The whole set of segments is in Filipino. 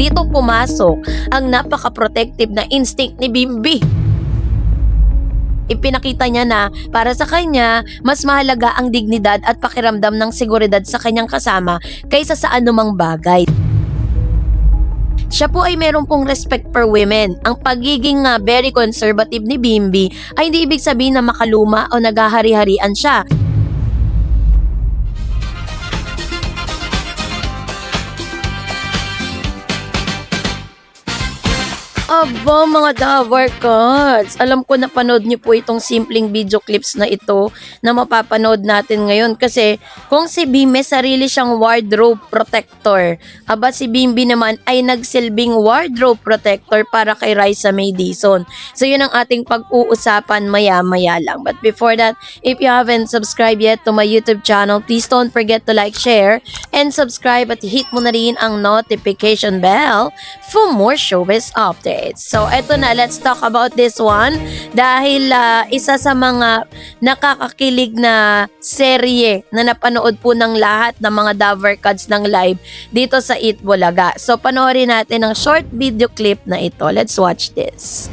Dito pumasok ang napaka-protective na instinct ni Bimbi. Ipinakita niya na para sa kanya, mas mahalaga ang dignidad at pakiramdam ng seguridad sa kanyang kasama kaysa sa anumang bagay. Siya po ay meron pong respect for women. Ang pagiging very conservative ni Bimbi ay hindi ibig sabihin na makaluma o naghahari-harian siya. Aba mga Dabarkads, alam ko na panood niyo po itong simpleng video clips na ito na mapapanood natin ngayon kasi kung si Bimbi sarili siyang wardrobe protector, aba si Bimbi naman ay nagsilbing wardrobe protector para kay Raisa May Dizon. So yun ang ating pag-uusapan maya-maya lang. But before that, if you haven't subscribed yet to my YouTube channel, please don't forget to like, share, and subscribe at hit mo na rin ang notification bell for more showbiz updates. So, eto na, let's talk about this one. Dahil isa sa mga nakakakilig na serye na napanood po ng lahat ng mga Dabarkads ng live dito sa Eat Bulaga. So, panoorin natin ang short video clip na ito. Let's watch this.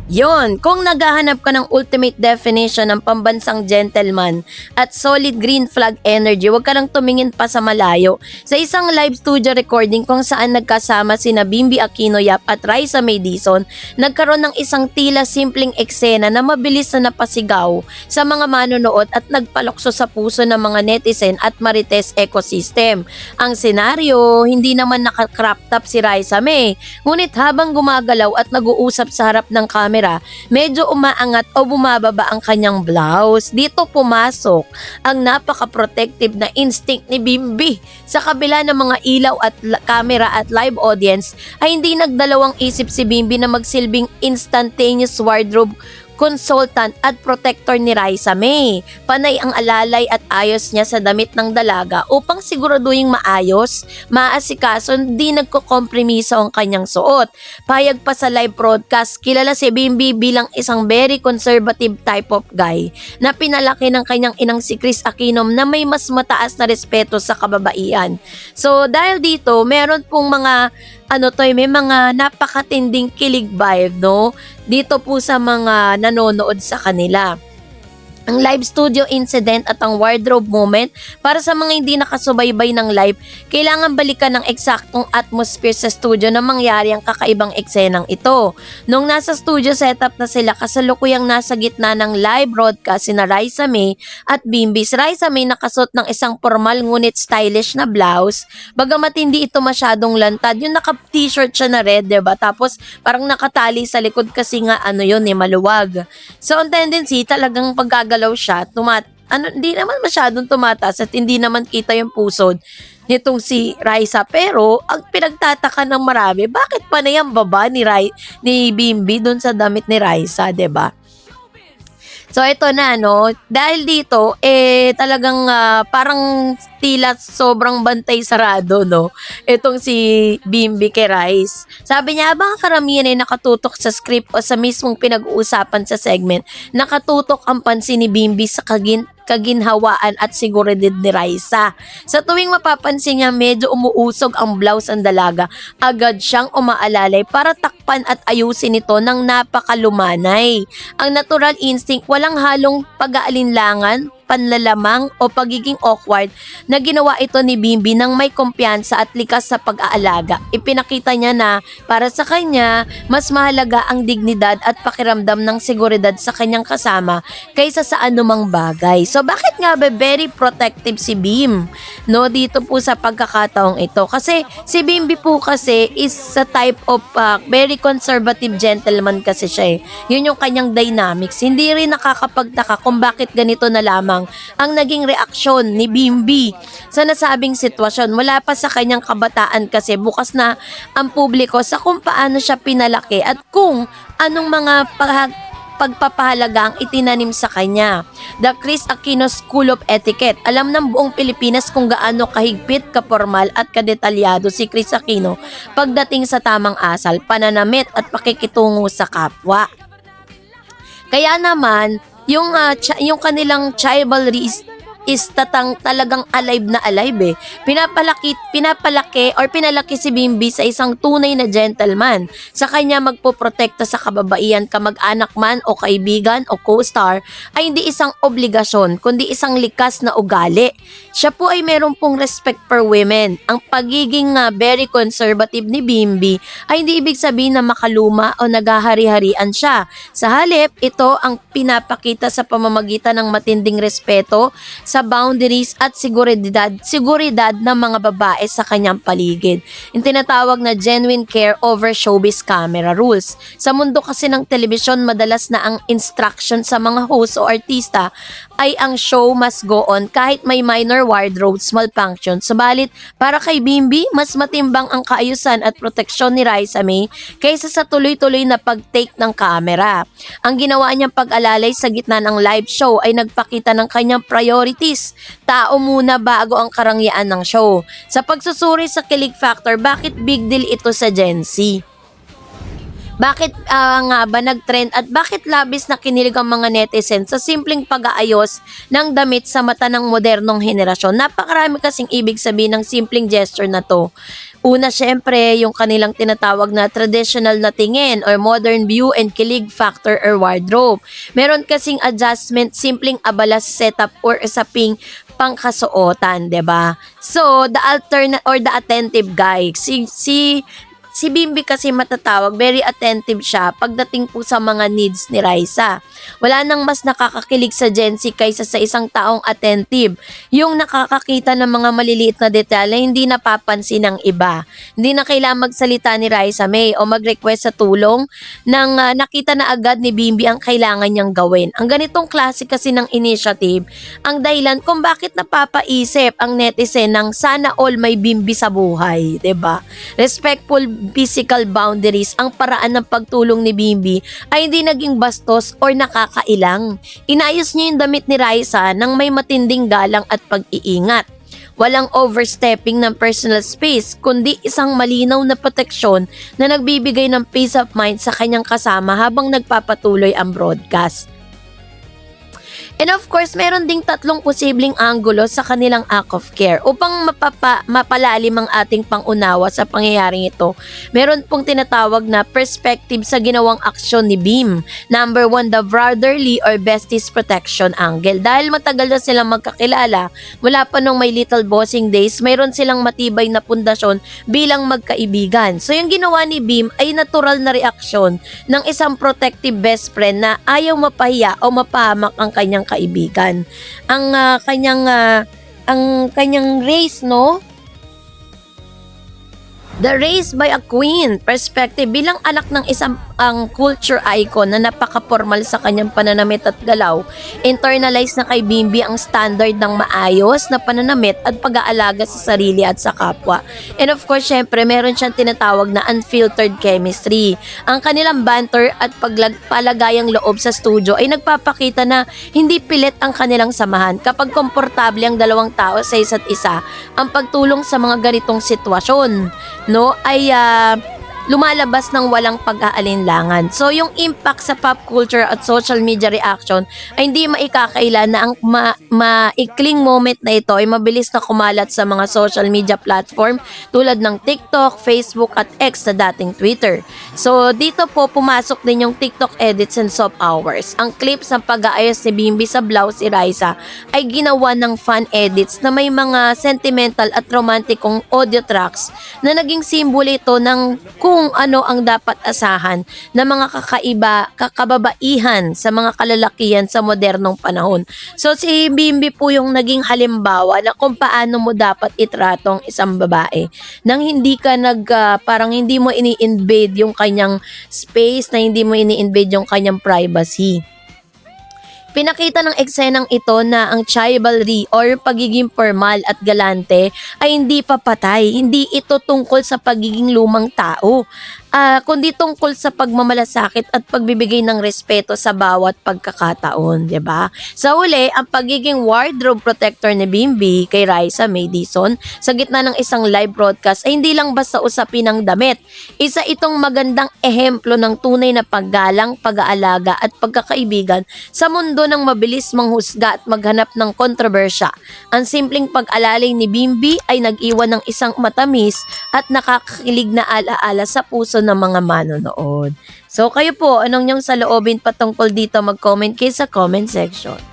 Yon, kung naghahanap ka ng ultimate definition ng pambansang gentleman at solid green flag energy, huwag ka lang tumingin pa sa malayo. Sa isang live studio recording kung saan nagkasama sina Bimbi Aquino Yap at Raisa May Dizon, nagkaroon ng isang tila simpleng eksena na mabilis na napasigaw sa mga manonood at nagpalokso sa puso ng mga netizen at Marites ecosystem. Ang senaryo, hindi naman naka-crop top si Raisa May, ngunit habang gumagalaw at nag-uusap sa harap ng camera, medyo umaangat o bumababa ang kanyang blouse. Dito pumasok ang napaka-protective na instinct ni Bimbi. Sa kabila ng mga ilaw at camera at live audience, ay hindi nagdalawang isip si Bimbi na magsilbing instantaneous wardrobe consultant at protector ni Raisa May. Panay ang alalay at ayos niya sa damit ng dalaga upang siguraduhin maayos, maasikaso, di nagkokompromiso ang kanyang suot. Payag pa sa live broadcast, kilala si Bimbi bilang isang very conservative type of guy na pinalaki ng kanyang inang si Kris Aquino na may mas mataas na respeto sa kababaihan. So dahil dito, meron pong mga may mga napakatinding kilig vibe, no? Dito po sa mga nanonood sa kanila. Ang live studio incident at ang wardrobe moment, para sa mga hindi nakasubaybay ng live, kailangan balikan ng eksaktong atmosphere sa studio na mangyari ang kakaibang eksenang ito. Nung nasa studio setup na sila, kasalukuyang nasa gitna ng live broadcast sina Raisa May at Bimbi. Si Raisa May nakasuot ng isang formal ngunit stylish na blouse, bagamat hindi ito masyadong lantad. Yung naka-t-shirt siya na red, diba? Tapos parang nakatali sa likod kasi nga maluwag. So ang tendency talagang paggagalaw siya, hindi naman masyadong tumataas at hindi naman kita yung pusod nitong si Raisa. Pero ang pinagtataka ng marami, bakit pa na yung baba ni Bimbi dun sa damit ni Raisa, 'di ba? So ito na, no, dahil dito talagang parang tila sobrang bantay sarado, no, itong si Bimbi kay Rice. Sabi niya, baka karamihan ay nakatutok sa script o sa mismong pinag-uusapan sa segment, nakatutok ang pansin ni Bimbi sa kaginhawaan at seguridad ni Raisa. Sa tuwing mapapansin niya medyo umuusog ang blouse ang dalaga, agad siyang umaalalay para takpan at ayusin ito ng napakalumanay. Ang natural instinct, walang halong pag-aalinlangan, panlalamang o pagiging awkward na ginawa ito ni Bimbi nang may kumpiyansa at likas sa pag-aalaga. Ipinakita niya na para sa kanya, mas mahalaga ang dignidad at pakiramdam ng seguridad sa kanyang kasama kaysa sa anumang bagay. So bakit nga ba very protective si Bim? No, dito po sa pagkakataong ito. Kasi si Bimbi po kasi is sa type of very conservative gentleman kasi siya. Yun yung kanyang dynamics. Hindi rin nakakapagtaka kung bakit ganito na lamang ang naging reaksyon ni Bimbi sa nasabing sitwasyon. Mula pa sa kanyang kabataan kasi bukas na ang publiko sa kung paano siya pinalaki at kung anong mga pagpapahalaga ang itinanim sa kanya. The Kris Aquino School of Etiquette. Alam ng buong Pilipinas kung gaano kahigpit, kapormal at kadetalyado si Kris Aquino pagdating sa tamang asal, pananamit at pakikitungo sa kapwa. Kaya naman, yung kanilang chivalry is talagang alive na alive eh. Pinalaki si Bimbi sa isang tunay na gentleman. Sa kanya magpoprotekta sa kababaihan, kamag-anak man o kaibigan o co-star ay hindi isang obligasyon kundi isang likas na ugali. Siya po ay meron pong respect for women. Ang pagiging very conservative ni Bimbi ay hindi ibig sabihin na makaluma o naghahari-harian siya. Sa halip, ito ang pinapakita sa pamamagitan ng matinding respeto sa boundaries at seguridad ng mga babae sa kanyang paligid. Yung tinatawag na genuine care over showbiz camera rules. Sa mundo kasi ng telebisyon, madalas na ang instruction sa mga host o artista ay ang show must go on kahit may minor wardrobe malfunction. Subalit, para kay Bimbi, mas matimbang ang kaayusan at proteksyon ni Raisa May kaysa sa tuloy-tuloy na pag-take ng camera. Ang ginawa niyang pag-alalay sa gitna ng live show ay nagpakita ng kanyang priorities. Tao muna bago ang karangyaan ng show. Sa pagsusuri sa kilig factor, bakit big deal ito sa Gen Z? Bakit nga ba nag-trend at bakit labis na kinilig ang mga netizen sa simpleng pag-aayos ng damit sa mata ng modernong henerasyon? Napakarami kasing ibig sabihin ng simpleng gesture na to. Una, syempre, yung kanilang tinatawag na traditional na tingin or modern view and kilig factor or wardrobe. Meron kasing adjustment, simpleng abalas setup or usaping pangkasuotan, 'di ba? So, the alternate or the attentive guy, si Bimbi kasi matatawag, very attentive siya pagdating po sa mga needs ni Raisa. Wala nang mas nakakakilig sa Gen Z kaysa sa isang taong attentive. Yung nakakakita ng mga maliliit na detalye hindi napapansin ng iba. Hindi na kailangan magsalita ni Raisa May o mag-request sa tulong nang nakita na agad ni Bimbi ang kailangan niyang gawin. Ang ganitong klase kasi ng initiative ang dahilan kung bakit napapaisip ang netizen ng sana all may Bimbi sa buhay, 'di ba? Respectful physical boundaries, ang paraan ng pagtulong ni Bimbi ay hindi naging bastos or nakakailang. Inayos niya yung damit ni Raisa nang may matinding galang at pag-iingat. Walang overstepping ng personal space, kundi isang malinaw na proteksyon na nagbibigay ng peace of mind sa kanyang kasama habang nagpapatuloy ang broadcast. And of course, meron ding tatlong posibleng anggulo sa kanilang act of care. Upang mapalalim ang ating pangunawa sa pangyayaring ito, meron pong tinatawag na perspective sa ginawang aksyon ni Bim. Number 1, the brotherly or besties protection angle. Dahil matagal na silang magkakilala, mula pa nung may little bossing days, mayroon silang matibay na pundasyon bilang magkaibigan. So yung ginawa ni Bim ay natural na reaksyon ng isang protective best friend na ayaw mapahiya o mapahamak ang kanyang kaibigan. Ang kanyang race, no? The Raised by a Queen perspective bilang anak ng isang culture icon na napaka-formal sa kanyang pananamit at galaw, internalize na kay Bimbi ang standard ng maayos na pananamit at pag-aalaga sa sarili at sa kapwa. And of course, syempre, meron siyang tinatawag na unfiltered chemistry. Ang kanilang banter at palagayang loob sa studio ay nagpapakita na hindi pilit ang kanilang samahan kapag komportable ang dalawang tao sa isa't isa. Ang pagtulong sa mga ganitong sitwasyon, no, ay lumalabas ng walang pag-aalinlangan. So, yung impact sa pop culture at social media reaction ay hindi maikakaila na ang maikling moment na ito ay mabilis na kumalat sa mga social media platform tulad ng TikTok, Facebook at X na dating Twitter. So, dito po pumasok din yung TikTok edits and soft hours. Ang clips ng pag-aayos ni Bimbi sa blouse si Raisa ay ginawa ng fan edits na may mga sentimental at romantikong audio tracks na naging simbolo ito ng kung ano ang dapat asahan ng mga kakababaihan sa mga kalalakihan sa modernong panahon. So si Bimbi po yung naging halimbawa na kung paano mo dapat itrato ang isang babae nang hindi ka parang hindi mo ini-invade yung kanyang space, na hindi mo ini-invade yung kanyang privacy. Pinakita ng eksenang ito na ang chivalry or pagiging formal at galante ay hindi papatay. Hindi ito tungkol sa pagiging lumang tao. kundi tungkol sa pagmamalasakit at pagbibigay ng respeto sa bawat pagkakataon, 'di ba? Sa huli, ang pagiging wardrobe protector ni Bimbi kay Raisa May Dizon sa gitna ng isang live broadcast ay hindi lang basta usapin ng damit. Isa itong magandang ehemplo ng tunay na paggalang, pag-aalaga at pagkakaibigan sa mundo ng mabilis manghusga at maghanap ng kontrobersya. Ang simpleng pag-alalay ni Bimbi ay nag-iwan ng isang matamis at nakakakilig na alaala sa puso ng mga manonood. So kayo po, anong niyong saloobin patungkol dito? Mag-comment kayo sa comment section.